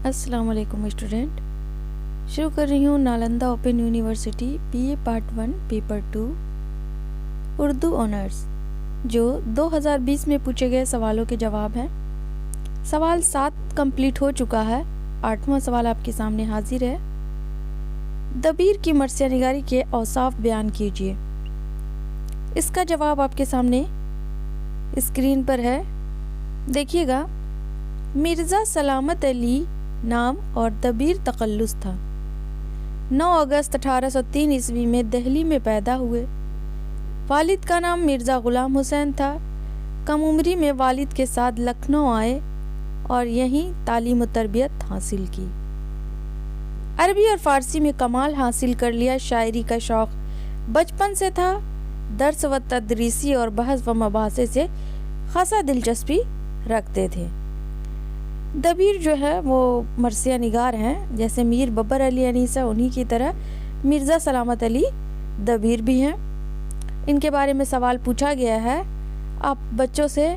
अस्सलाम वालेकुम स्टूडेंट। शुरू कर रही हूँ Nalanda open university BA part 1 paper 2 Urdu honours, जो 2020 में पूछे गए सवालों के जवाब हैं। सवाल 7 कंप्लीट हो चुका है, 8वां सवाल आपके सामने हाजिर है। दबीर की मर्सियानिगारी के औसाफ बयान कीजिए। इसका जवाब आपके सामने स्क्रीन पर है, देखिएगा। मिर्ज़ा सलामत अली नाम और दबीर तखल्लुस था। 9 अगस्त 1803 ईस्वी में दिल्ली में पैदा हुए। वालिद का नाम मिर्ज़ा ग़ुलाम हुसैन था। कम उम्री में वालिद के साथ लखनऊ आए और यहीं तालीम और तरबियत हासिल की। अरबी और फ़ारसी में कमाल हासिल कर लिया। शायरी का शौक़ बचपन से था। दर्स व तदरीसी और बहस व मबासे से खासा दिलचस्पी रखते थे। दबीर जो है वो मरसिया निगार हैं, जैसे मीर बब्बर अली अनीसा, उन्हीं की तरह मिर्ज़ा सलामत अली दबीर भी हैं। इनके बारे में सवाल पूछा गया है आप बच्चों से।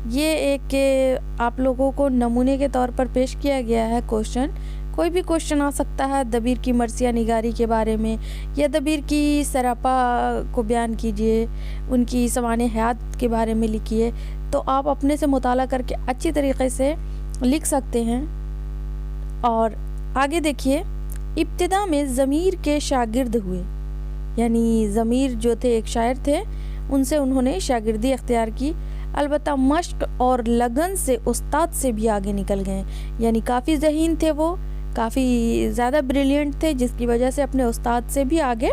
ये एक आप लोगों को नमूने के तौर पर पेश किया गया है क्वेश्चन। कोई भी क्वेश्चन आ सकता है दबीर की मरसिया निगारी के बारे में, या दबीर की सरापा को बयान कीजिए, उनकी सवाने हयात के बारे में लिखिए। तो आप अपने से मुताला करके अच्छी तरीके से लिख सकते हैं। और आगे देखिए, इब्तिदा में ज़मीर के शागिर्द हुए, यानी ज़मीर जो थे एक शायर थे, उनसे उन्होंने शागिर्दी अख्तियार की। अलबत्ता मश्क और लगन से उस्ताद से भी आगे निकल गए, यानी काफ़ी ज़हीन थे, वो काफ़ी ज़्यादा ब्रिलियंट थे, जिसकी वजह से अपने उस्ताद से भी आगे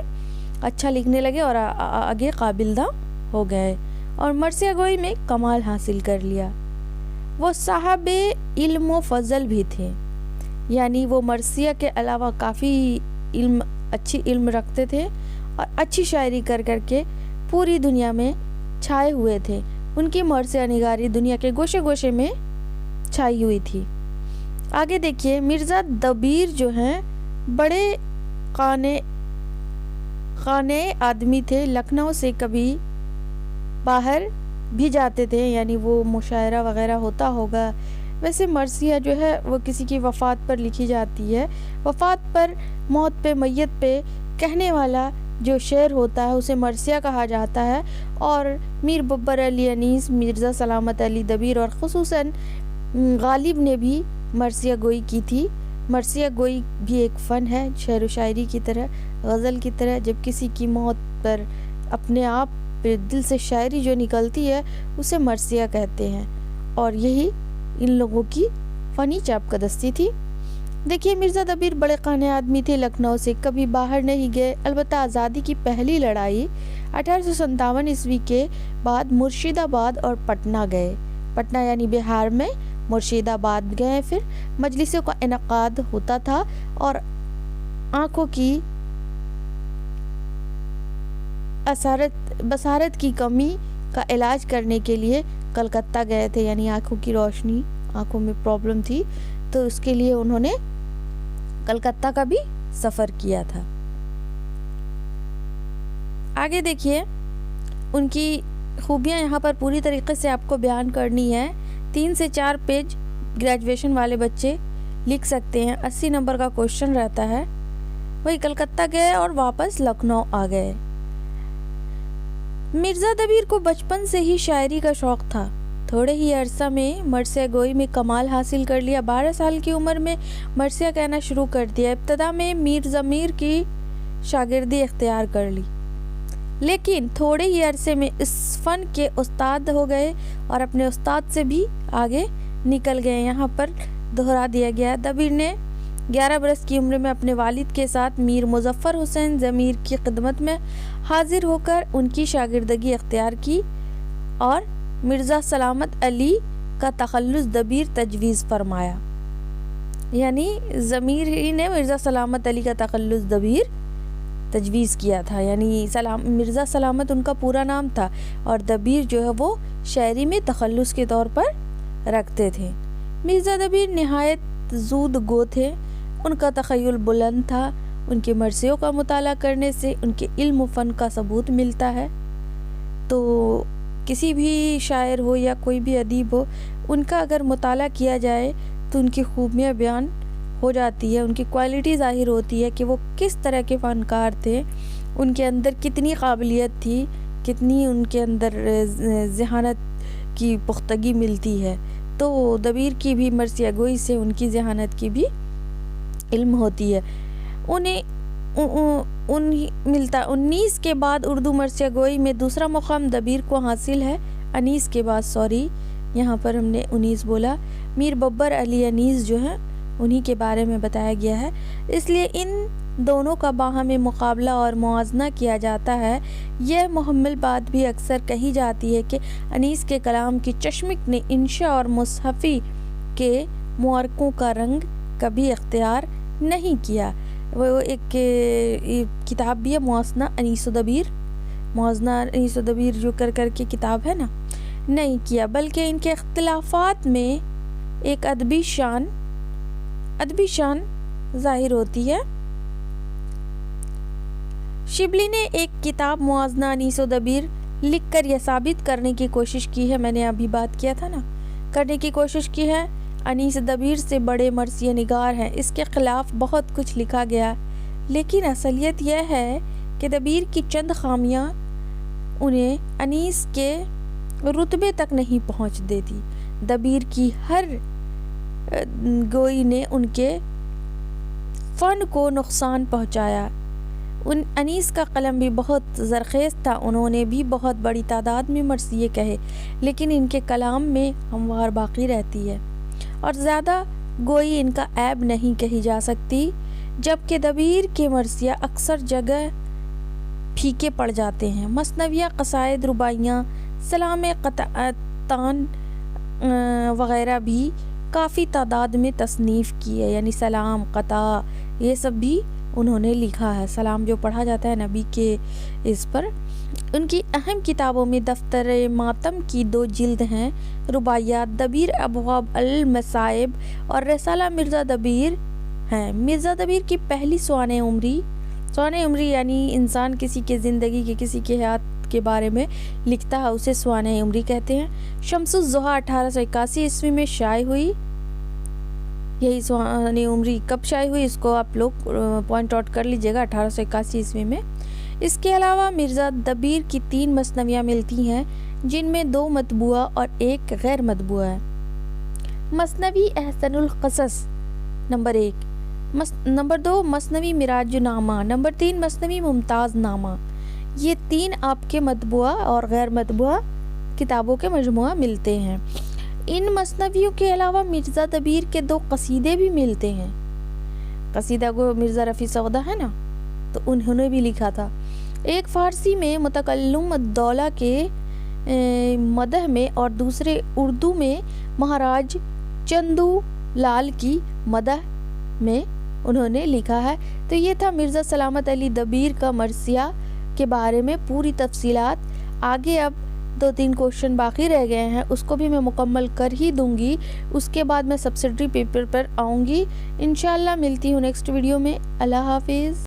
अच्छा लिखने लगे और आगे काबिलदा हो गए और मरसिया गोई में कमाल हासिल कर लिया। वो साहबे इल्म व फ़ज़ल भी थे, यानी वो मरसिया के अलावा काफ़ी अच्छी इल्म रखते थे और अच्छी शायरी कर करके पूरी दुनिया में छाए हुए थे। उनकी मरसिया निगारी दुनिया के गोशे गोशे में छाई हुई थी। आगे देखिए, मिर्ज़ा दबीर जो हैं बड़े खाने आदमी थे। लखनऊ से कभी बाहर भी जाते थे, यानी वो मुशायरा वगैरह होता होगा। वैसे मरसिया जो है वो किसी की वफ़ात पर लिखी जाती है। वफ़ात पर, मौत पे, मैयत पे कहने वाला जो शेर होता है उसे मरसिया कहा जाता है। और मीर बब्बर अली अनीस, मिर्ज़ा सलामत अली दबीर और ख़ुसूसन गालिब ने भी मरसिया गोई की थी। मरसिया गोई भी एक फ़न है, शेर व शायरी की तरह, गज़ल की तरह। जब किसी की मौत पर अपने आप पे दिल से शायरी जो निकलती है उसे मरसिया कहते हैं, और यही इन लोगों की फ़नी चापकदस्ती थी। देखिए, मिर्ज़ा दबीर बड़े काने आदमी थे। लखनऊ से कभी बाहर नहीं गए। अलबत्ता आज़ादी की पहली लड़ाई 1857 ईस्वी के बाद मुर्शिदाबाद और पटना गए। पटना यानी बिहार में, मुर्शिदाबाद गए। फिर मजलिसों का इनकाद होता था और आँखों की बसारत की कमी का इलाज करने के लिए कलकत्ता गए थे, यानी आँखों की रोशनी, आँखों में प्रॉब्लम थी, तो उसके लिए उन्होंने कलकत्ता का भी सफ़र किया था। आगे देखिए, उनकी खूबियाँ यहाँ पर पूरी तरीके से आपको बयान करनी है। 3 से 4 पेज ग्रेजुएशन वाले बच्चे लिख सकते हैं। 80 नंबर का क्वेश्चन रहता है। वही कलकत्ता गए और वापस लखनऊ आ गए। मिर्ज़ा दबीर को बचपन से ही शायरी का शौक़ था। थोड़े ही अरसा में मरसिया गोई में कमाल हासिल कर लिया। 12 साल की उम्र में मरसिया कहना शुरू कर दिया। इब्तदा में मीर ज़मीर की शागिर्दी इख्तियार कर ली, लेकिन थोड़े ही अरसे में इस फ़न के उस्ताद हो गए और अपने उस्ताद से भी आगे निकल गए। यहाँ पर दोहरा दिया गया, दबीर ने 11 बरस की उम्र में अपने वालिद के साथ मीर मुज़फ़्फ़र हुसैन ज़मीर की खिदमत में हाजिर होकर उनकी शागिर्दगी इख्तियार की और मिर्ज़ा सलामत अली का तखल्लुस दबीर तजवीज़ फरमाया। यानी ज़मीर ही ने मिर्ज़ा सलामत अली का तखल्लुस दबीर तजवीज़ किया था, यानी मिर्ज़ा सलामत उनका पूरा नाम था और दबीर जो है वो शायरी में तखल्लुस के तौर पर रखते थे। मिर्ज़ा दबीर नहायत ज़ूद गो थे। उनका तख़य्युल बुलंद था। उनके मरसियों का मुताला करने से उनके इल्म फ़न का सबूत मिलता है। तो किसी भी शायर हो या कोई भी अदीब हो, उनका अगर मुताला किया जाए तो उनकी खूबियाँ बयान ہو جاتی ہے، ان کی کوالٹی ظاہر ہوتی ہے کہ وہ کس طرح کے فنکار تھے، ان کے اندر کتنی قابلیت تھی، کتنی ان کے اندر ذہانت کی پختگی ملتی ہے۔ تو دبیر کی بھی مرثیہ گوئی سے ان کی ذہانت کی بھی علم ہوتی ہے۔ انہیں ملتا 19 کے بعد اردو مرثیہ گوئی میں دوسرا مقام دبیر کو حاصل ہے۔ انیس کے بعد یہاں پر ہم نے 19 بولا، میر ببر علی انیس جو ہیں انہی کے بارے میں بتایا گیا ہے، اس لیے ان دونوں کا باہمی مقابلہ اور موازنہ کیا جاتا ہے۔ یہ محمل بات بھی اکثر کہی جاتی ہے کہ انیس کے کلام کی چشمک نے انشاء اور مصحفی کے معرکوں کا رنگ کبھی اختیار نہیں کیا۔ وہ ایک کتاب بھی ہے موازنہ انیس و دبیر جو کر کے کتاب ہے نا، نہیں کیا، بلکہ ان کے اختلافات میں ایک ادبی شان ظاہر ہوتی ہے۔ شبلی نے ایک کتاب موازنہ انیس و دبیر لکھ کر یہ ثابت کرنے کی کوشش کی ہے، میں نے ابھی بات کیا تھا نا، کرنے کی کوشش کی ہے انیس دبیر سے بڑے مرثیہ نگار ہیں، اس کے خلاف بہت کچھ لکھا گیا، لیکن اصلیت یہ ہے کہ دبیر کی چند خامیاں انہیں انیس کے رتبے تک نہیں پہنچ دیتی۔ دبیر کی ہر گوئی نے ان کے فن کو نقصان پہنچایا۔ انیس کا قلم بھی بہت زرخیز تھا، انہوں نے بھی بہت بڑی تعداد میں مرثیے کہے، لیکن ان کے کلام میں ہموار باقی رہتی ہے اور زیادہ گوئی ان کا عیب نہیں کہی جا سکتی، جبکہ دبیر کے مرثیہ اکثر جگہ پھیکے پڑ جاتے ہیں۔ مثنویہ، قصائد، رباعیاں، سلام قطعتان وغیرہ بھی کافی تعداد میں تصنیف کی ہے، یعنی سلام، قطع، یہ سب بھی انہوں نے لکھا ہے۔ سلام جو پڑھا جاتا ہے نبی کے اس پر۔ ان کی اہم کتابوں میں دفتر ماتم کی 2 جلد ہیں، رباعیات دبیر ابواب المصائب اور رسالہ مرزا دبیر ہیں۔ مرزا دبیر کی پہلی سوانح عمری یعنی انسان کسی کے زندگی کے کسی کے حیات کے بارے میں لکھتا ہے، اسے سوانح عمری کہتے ہیں۔ شمس الضحیٰ 1881 عیسوی میں شائع ہوئی۔ یہی سوانح عمری کب شائع ہوئی اس کو آپ لوگ پوائنٹ آؤٹ کر لیجئے گا، 1881 عیسوی میں۔ اس کے علاوہ مرزا دبیر کی 3 مثنویاں ملتی ہیں، جن میں 2 مطبوعہ اور 1 غیر مطبوعہ ہے۔ مثنوی احسن القصص نمبر 1، نمبر 2 مثنوی مراج نامہ، نمبر 3 مثنوی ممتاز نامہ۔ یہ 3 آپ کے مطبوعہ اور غیر مطبوعہ کتابوں کے مجموعہ ملتے ہیں۔ ان مثنویوں کے علاوہ مرزا دبیر کے 2 قصیدے بھی ملتے ہیں۔ قصیدہ کو مرزا رفیع سودا ہے نا، تو انہوں نے بھی لکھا تھا۔ ایک فارسی میں متکلم الدولہ کے مدح میں اور دوسرے اردو میں مہاراج چندو لال کی مدح میں انہوں نے لکھا ہے۔ تو یہ تھا مرزا سلامت علی دبیر کا مرثیہ کے بارے میں پوری تفصیلات۔ آگے اب 2-3 کوشچن باقی رہ گئے ہیں، اس کو بھی میں مکمل کر ہی دوں گی، اس کے بعد میں سبسڈری پیپر پر آؤں گی۔ انشاءاللہ ملتی ہوں نیکسٹ ویڈیو میں۔ اللہ حافظ۔